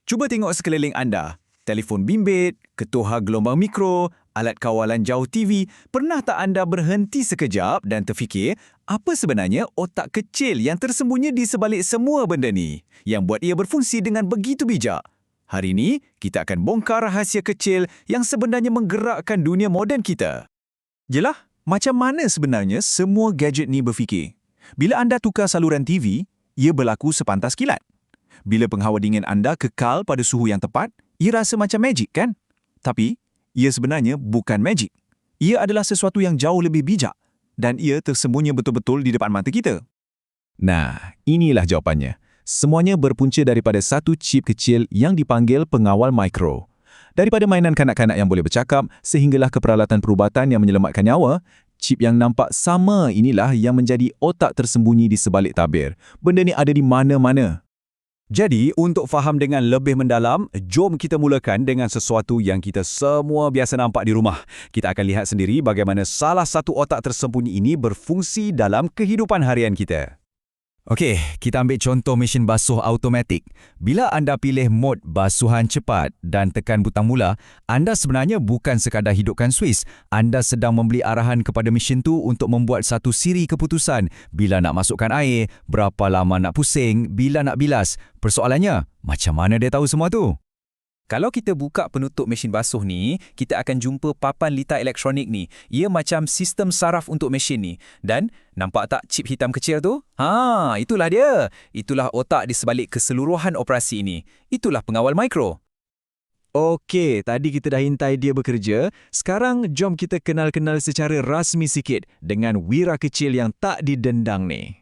Cuba tengok sekeliling anda. Telefon bimbit, ketuhar gelombang mikro, alat kawalan jauh TV. Pernah tak anda berhenti sekejap dan terfikir, apa sebenarnya otak kecil yang tersembunyi di sebalik semua benda ni, yang buat ia berfungsi dengan begitu bijak? Hari ini, kita akan bongkar rahasia kecil yang sebenarnya menggerakkan dunia moden kita. Jelah, macam mana sebenarnya semua gadget ni berfikir? Bila anda tukar saluran TV, ia berlaku sepantas kilat. Bila penghawa dingin anda kekal pada suhu yang tepat, ia rasa macam magic, kan? Tapi, ia sebenarnya bukan magic. Ia adalah sesuatu yang jauh lebih bijak dan ia tersembunyi betul-betul di depan mata kita. Nah, inilah jawapannya. Semuanya berpunca daripada satu chip kecil yang dipanggil pengawal mikro. Daripada mainan kanak-kanak yang boleh bercakap sehinggalah ke peralatan perubatan yang menyelamatkan nyawa, chip yang nampak sama inilah yang menjadi otak tersembunyi di sebalik tabir. Benda ni ada di mana-mana. Jadi, untuk faham dengan lebih mendalam, jom kita mulakan dengan sesuatu yang kita semua biasa nampak di rumah. Kita akan lihat sendiri bagaimana salah satu otak tersembunyi ini berfungsi dalam kehidupan harian kita. Okey, kita ambil contoh mesin basuh automatik. Bila anda pilih mod basuhan cepat dan tekan butang mula, anda sebenarnya bukan sekadar hidupkan suis. Anda sedang memberi arahan kepada mesin tu untuk membuat satu siri keputusan. Bila nak masukkan air, berapa lama nak pusing, bila nak bilas. Persoalannya, macam mana dia tahu semua tu? Kalau kita buka penutup mesin basuh ni, kita akan jumpa papan litar elektronik ni. Ia macam sistem saraf untuk mesin ni. Dan, nampak tak chip hitam kecil tu? Itulah dia. Itulah otak di sebalik keseluruhan operasi ini. Itulah pengawal mikro. Okey, tadi kita dah hintai dia bekerja. Sekarang, jom kita kenal-kenal secara rasmi sikit dengan wira kecil yang tak didendang ni.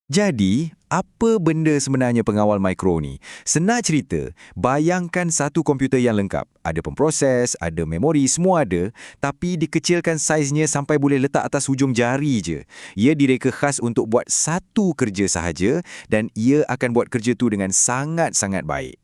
Jadi, apa benda sebenarnya pengawal mikro ni? Senang cerita, bayangkan satu komputer yang lengkap. Ada pemproses, ada memori, semua ada. Tapi dikecilkan saiznya sampai boleh letak atas hujung jari je. Ia direka khas untuk buat satu kerja sahaja dan ia akan buat kerja tu dengan sangat-sangat baik.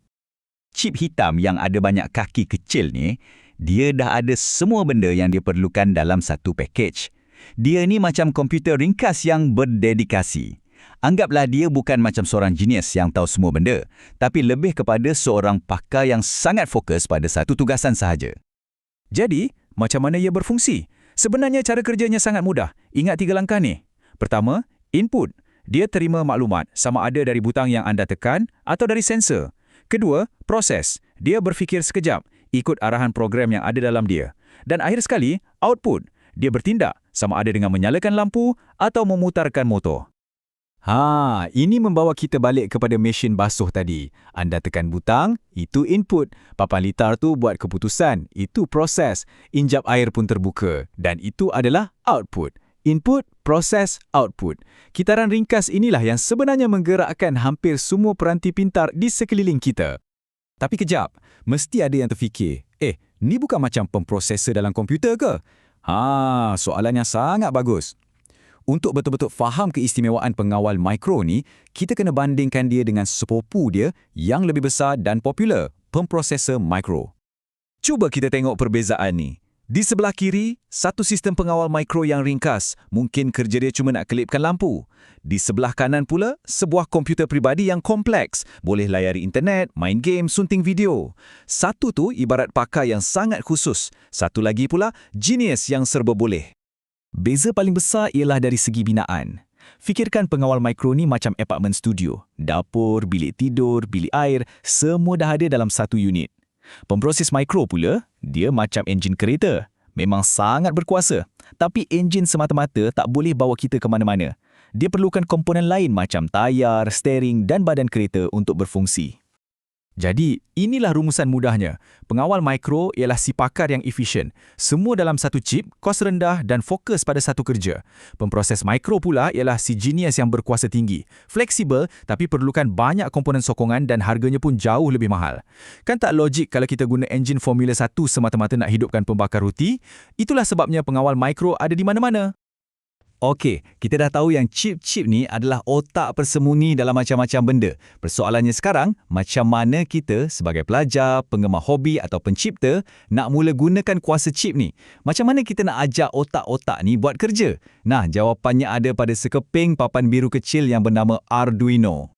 Chip hitam yang ada banyak kaki kecil ni, dia dah ada semua benda yang dia perlukan dalam satu package. Dia ni macam komputer ringkas yang berdedikasi. Anggaplah dia bukan macam seorang genius yang tahu semua benda, tapi lebih kepada seorang pakar yang sangat fokus pada satu tugasan sahaja. Jadi, macam mana ia berfungsi? Sebenarnya cara kerjanya sangat mudah. Ingat 3 langkah ni. Pertama, input. Dia terima maklumat sama ada dari butang yang anda tekan atau dari sensor. Kedua, proses. Dia berfikir sekejap, ikut arahan program yang ada dalam dia. Dan akhir sekali, output. Dia bertindak sama ada dengan menyalakan lampu atau memutarkan motor. Ini membawa kita balik kepada mesin basuh tadi. Anda tekan butang, itu input. Papan litar tu buat keputusan, itu proses. Injap air pun terbuka dan itu adalah output. Input, proses, output. Kitaran ringkas inilah yang sebenarnya menggerakkan hampir semua peranti pintar di sekeliling kita. Tapi kejap, mesti ada yang terfikir, ni bukan macam pemprosesor dalam komputer ke? Soalan yang sangat bagus. Untuk betul-betul faham keistimewaan pengawal mikro ni, kita kena bandingkan dia dengan sepupu dia yang lebih besar dan popular, pemprosesor mikro. Cuba kita tengok perbezaan ni. Di sebelah kiri, satu sistem pengawal mikro yang ringkas, mungkin kerja dia cuma nak kelipkan lampu. Di sebelah kanan pula, sebuah komputer peribadi yang kompleks, boleh layari internet, main game, sunting video. Satu tu ibarat pakar yang sangat khusus, satu lagi pula genius yang serba boleh. Beza paling besar ialah dari segi binaan. Fikirkan pengawal mikro ni macam apartmen studio. Dapur, bilik tidur, bilik air, semua dah ada dalam satu unit. Pemproses mikro pula, dia macam enjin kereta. Memang sangat berkuasa. Tapi enjin semata-mata tak boleh bawa kita ke mana-mana. Dia perlukan komponen lain macam tayar, steering dan badan kereta untuk berfungsi. Jadi, inilah rumusan mudahnya. Pengawal mikro ialah si pakar yang efisien. Semua dalam satu chip, kos rendah dan fokus pada satu kerja. Pemproses mikro pula ialah si genius yang berkuasa tinggi. Fleksibel tapi perlukan banyak komponen sokongan dan harganya pun jauh lebih mahal. Kan tak logik kalau kita guna enjin Formula 1 semata-mata nak hidupkan pembakar roti? Itulah sebabnya pengawal mikro ada di mana-mana. Okey, kita dah tahu yang chip-chip ni adalah otak persembunyi dalam macam-macam benda. Persoalannya sekarang, macam mana kita sebagai pelajar, penggemar hobi atau pencipta nak mula gunakan kuasa chip ni? Macam mana kita nak ajak otak-otak ni buat kerja? Nah, jawapannya ada pada sekeping papan biru kecil yang bernama Arduino.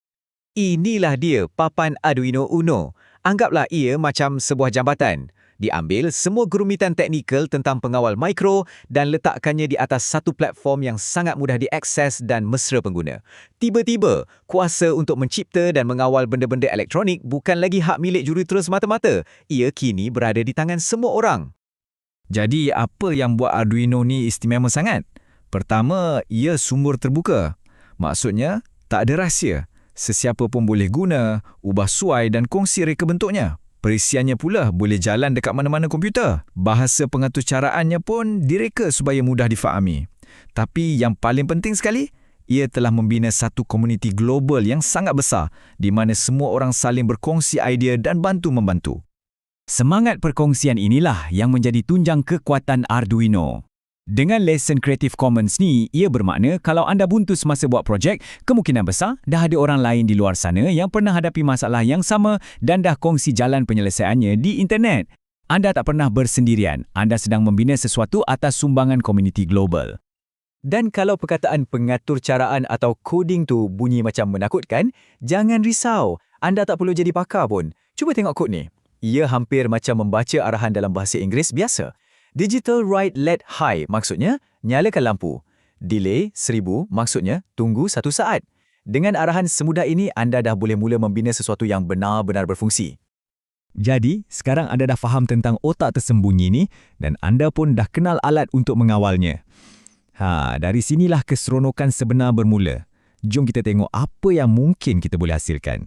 Inilah dia, papan Arduino Uno. Anggaplah ia macam sebuah jambatan. Diambil semua kerumitan teknikal tentang pengawal mikro dan letakkannya di atas satu platform yang sangat mudah diakses dan mesra pengguna. Tiba-tiba, kuasa untuk mencipta dan mengawal benda-benda elektronik bukan lagi hak milik jurutera semata-mata. Ia kini berada di tangan semua orang. Jadi apa yang buat Arduino ni istimewa sangat? Pertama, ia sumber terbuka. Maksudnya, tak ada rahsia. Sesiapa pun boleh guna, ubah suai dan kongsi reka bentuknya. Perisiannya pula boleh jalan dekat mana-mana komputer. Bahasa pengaturcaraannya pun direka supaya mudah difahami. Tapi yang paling penting sekali, ia telah membina satu komuniti global yang sangat besar di mana semua orang saling berkongsi idea dan bantu-membantu. Semangat perkongsian inilah yang menjadi tunjang kekuatan Arduino. Dengan lesen Creative Commons ni, ia bermakna kalau anda buntu semasa buat projek, kemungkinan besar dah ada orang lain di luar sana yang pernah hadapi masalah yang sama dan dah kongsi jalan penyelesaiannya di internet. Anda tak pernah bersendirian. Anda sedang membina sesuatu atas sumbangan komuniti global. Dan kalau perkataan pengaturcaraan atau coding tu bunyi macam menakutkan, jangan risau. Anda tak perlu jadi pakar pun. Cuba tengok kod ni. Ia hampir macam membaca arahan dalam bahasa Inggeris biasa. Digital write LED high maksudnya nyalakan lampu. Delay 1000 maksudnya tunggu 1 saat. Dengan arahan semudah ini, anda dah boleh mula membina sesuatu yang benar-benar berfungsi. Jadi, sekarang anda dah faham tentang otak tersembunyi ni dan anda pun dah kenal alat untuk mengawalnya. Dari sinilah keseronokan sebenar bermula. Jom kita tengok apa yang mungkin kita boleh hasilkan.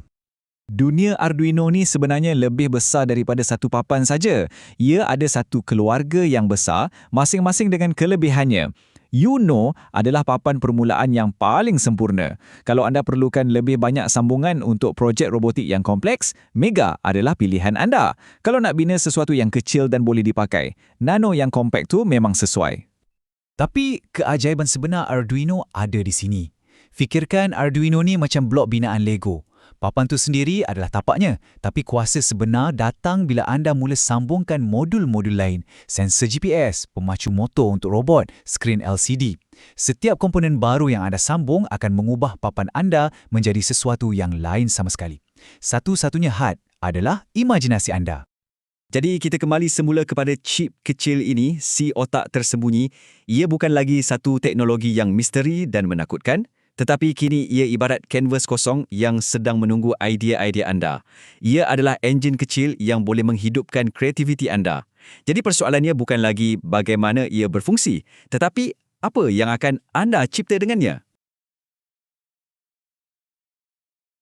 Dunia Arduino ni sebenarnya lebih besar daripada satu papan saja. Ia ada satu keluarga yang besar, masing-masing dengan kelebihannya. Uno adalah papan permulaan yang paling sempurna. Kalau anda perlukan lebih banyak sambungan untuk projek robotik yang kompleks, Mega adalah pilihan anda. Kalau nak bina sesuatu yang kecil dan boleh dipakai, Nano yang kompak tu memang sesuai. Tapi keajaiban sebenar Arduino ada di sini. Fikirkan Arduino ni macam blok binaan Lego. Papan tu sendiri adalah tapaknya, tapi kuasa sebenar datang bila anda mula sambungkan modul-modul lain, sensor GPS, pemacu motor untuk robot, skrin LCD. Setiap komponen baru yang anda sambung akan mengubah papan anda menjadi sesuatu yang lain sama sekali. Satu-satunya had adalah imajinasi anda. Jadi kita kembali semula kepada chip kecil ini, si otak tersembunyi. Ia bukan lagi satu teknologi yang misteri dan menakutkan, tetapi kini ia ibarat kanvas kosong yang sedang menunggu idea-idea anda. Ia adalah enjin kecil yang boleh menghidupkan kreativiti anda. Jadi persoalannya bukan lagi bagaimana ia berfungsi, tetapi apa yang akan anda cipta dengannya.